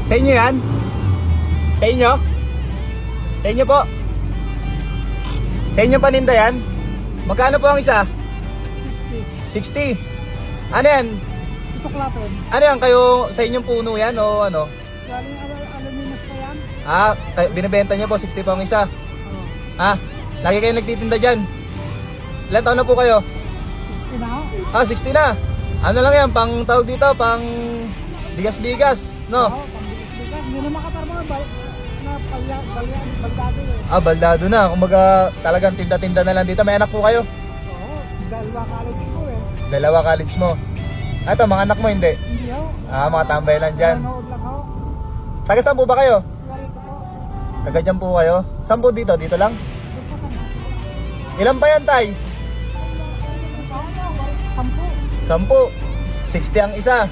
Sa inyo yan? Sa inyo? Sa inyo po? Sa inyo paninda yan? Magkano po ang isa? 60. Ano yan? Tuklapin. Ano yan? Kayo sa inyong puno yan o ano? Galing aluminum pa yan. Binibenta niyo po 60 po ang isa. Oh. Lagi kayo nagtitinda dyan. Ilan taon na po kayo? 60 na ako. 60 na. Ano lang yan? Pang tawag dito? Pang bigas-bigas. No? Oo, pambigas-bigas. Hindi na makatarma. Baldado eh. Baldado na. Kumbaga talagang tinda-tinda na lang dito. May anak po kayo? Oo, dalawa college ko eh. Dalawa college mo. Ito, mga anak mo hindi? Hindi ako. Mga tambay lang dyan. Nanood lang ako. Taga saan po ba kayo? Narito ko. Taga dyan po kayo? Saan po dito? Dito lang? Dito ka na. Ilan pa yan, tay? 10. 60 ang isa.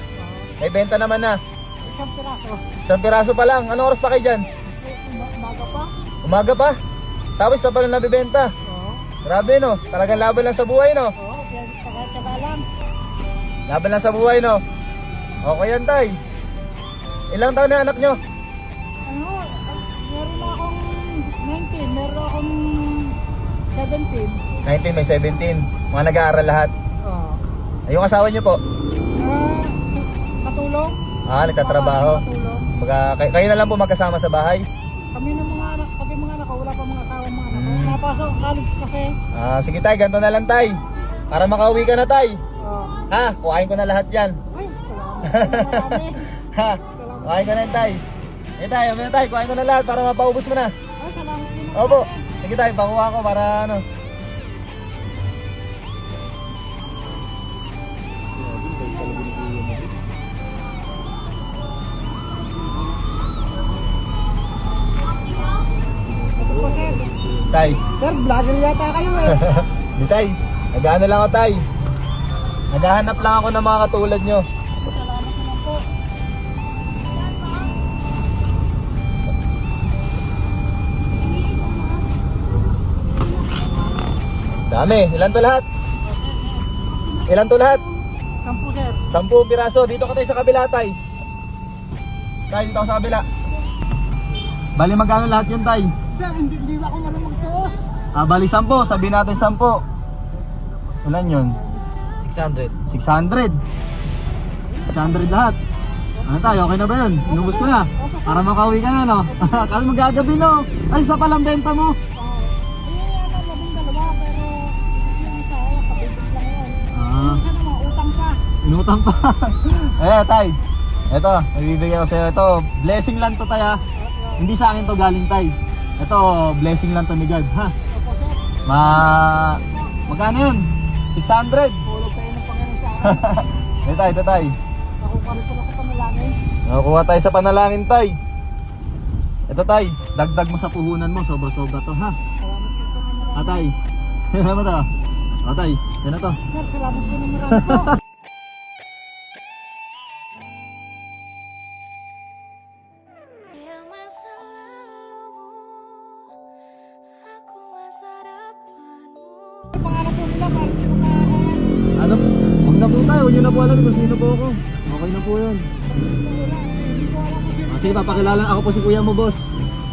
May benta naman na. Isang piraso. Isang piraso pa lang. Anong oras pa kayo dyan? Umaga pa. Umaga pa? Tapos na pala nabibenta. Oo. Grabe no? Talagang laban lang sa buhay no? Oo, taga lang. Laban lang sa buhay no? Okay yan, tay. Ilang taon na anak nyo? Ano, meron na akong 19, meron akong 17. 19, may 17. Mga nag-aaral lahat. Oo. Yung asawa nyo po? Katulong. Nagtatrabaho. Katulong. Kayo na lang po magkasama sa bahay? Kami ng mga anak, pati mga anak ko, wala pa mga asawa mga anak ko. Napasok ang college kasi. Sige tay, ganito na lang tay. Para makauwi ka na tay. Oo. Kuhain ko na lahat yan. Ay, salamat. Marami. Kuhain ko na yan tay. Tay, tay, kuhain ko na lahat para mapaubos mo na. Ay, salamat din. Opo. Sige tay, pakuha ko para ano. Ito po, sir. Tay. Sir, vlogger yata kayo eh. Di tay. Nag-ano lang ako tay. Naghahanap lang ako ng mga katulad nyo. Salamat naman po. Dami. Ilan to lahat? Ilan to lahat? Kampo, sir. 10 piraso. Dito ka tayo sa kabila tay. Tay, dito ako sa kabila. Bali magkano lahat yun tay? Sir, hindi ako marunong magtuos. Bali 10. Sabihin natin 10. Ilan yun? 600. 600. 600 lahat. Ano tayo? Okay na ba yun? Inubos ko na. Para makauwi ka na no? Kasi magagabi no? Ay, isa palang benta mo. Labing dalawa, pero yung isa, kabibig lang yun. Ah, Ano naman, utang pa. inutang pa. Tay. Ito, nagbibigay ko sa'yo. Ito, blessing lang to tay ha. Hindi sa akin to galing tay. Ito, blessing lang to ni God ha. Opo, sir. Magkano yun? 600. Tulog kayo ng Panginoon sa akin. Ito tay. Ako pa rin pala ko panalangin. Nakakuha tayo sa panalangin tay. Ito tay, dagdag mo sa puhunan mo. Sobra-sobra to ha. Salamat po sa marami. Tay. Ano mo to? Tay, yan na to. Sir, salamat po ng marami po. Pangarap po nila, para hindi ko makakuha. Ano? Huwag na po tayo, huwag nyo na po alam kung sino po ako. Okay na po yun. Hindi ko alam kung sino. Sige, papakilala ako po si kuya mo boss.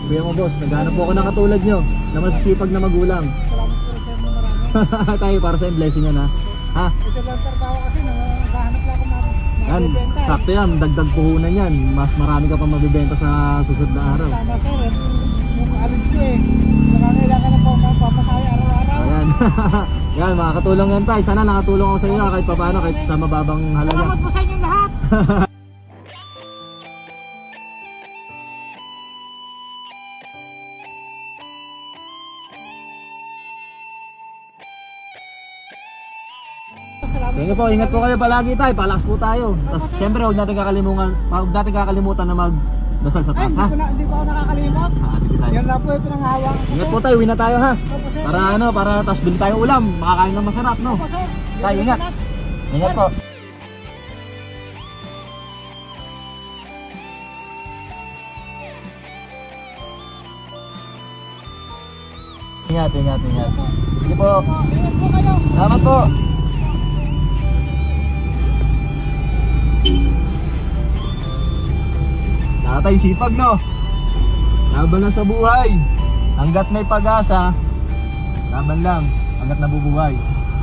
Kuya mo boss, naghahanap po ako ng katulad nyo na masisipag na magulang. Salamat po sir ng marami. Tayo para sa blessing yan ha. Ha? Ito lang trabaho kasi, naghahanap lang ako Yan, mabibenta. sakto yan, dagdag puhunan yan. Mas marami ka pa mabibenta sa susunod na araw. Tama sir, yung alid ko eh. Nakangailangan ng papasaya araw-araw. Ayan. Yan, makakatulong yan tayo. Sana nakatulong ako sa iyo kahit pa paano, kahit sa mababang halaga. Salamat po sa inyong lahat. Salamat Thank you po, ingat po kayo palagi tayo, palakas po tayo. Tapos syempre huwag natin kakalimutan na magdasal sa Ay, taas ha. hindi ko nakakalimot. Sige tayo. Yan lang po yung pinanghawak ko. Ingat po tayo, uwi na tayo ha. Opo, sir. Para tapos bili tayo ulam, makakain ng masarap no. Opo, sir. Tayo, ingat. Ingat po. Ingat. Sige po. Opo, ingat po kayo. Salamat po. Tatay, Okay, sipag no. Laban lang sa buhay. Hanggat may pag-asa, laban lang. Hanggat nabubuhay.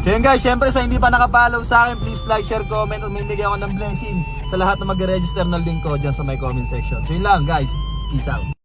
So yun guys, syempre sa hindi pa nakapollow sa akin, please like, share, comment, at mamimigay ako ng blessing sa lahat na mag-register ng link ko dyan sa my comment section. So yun lang guys, peace out.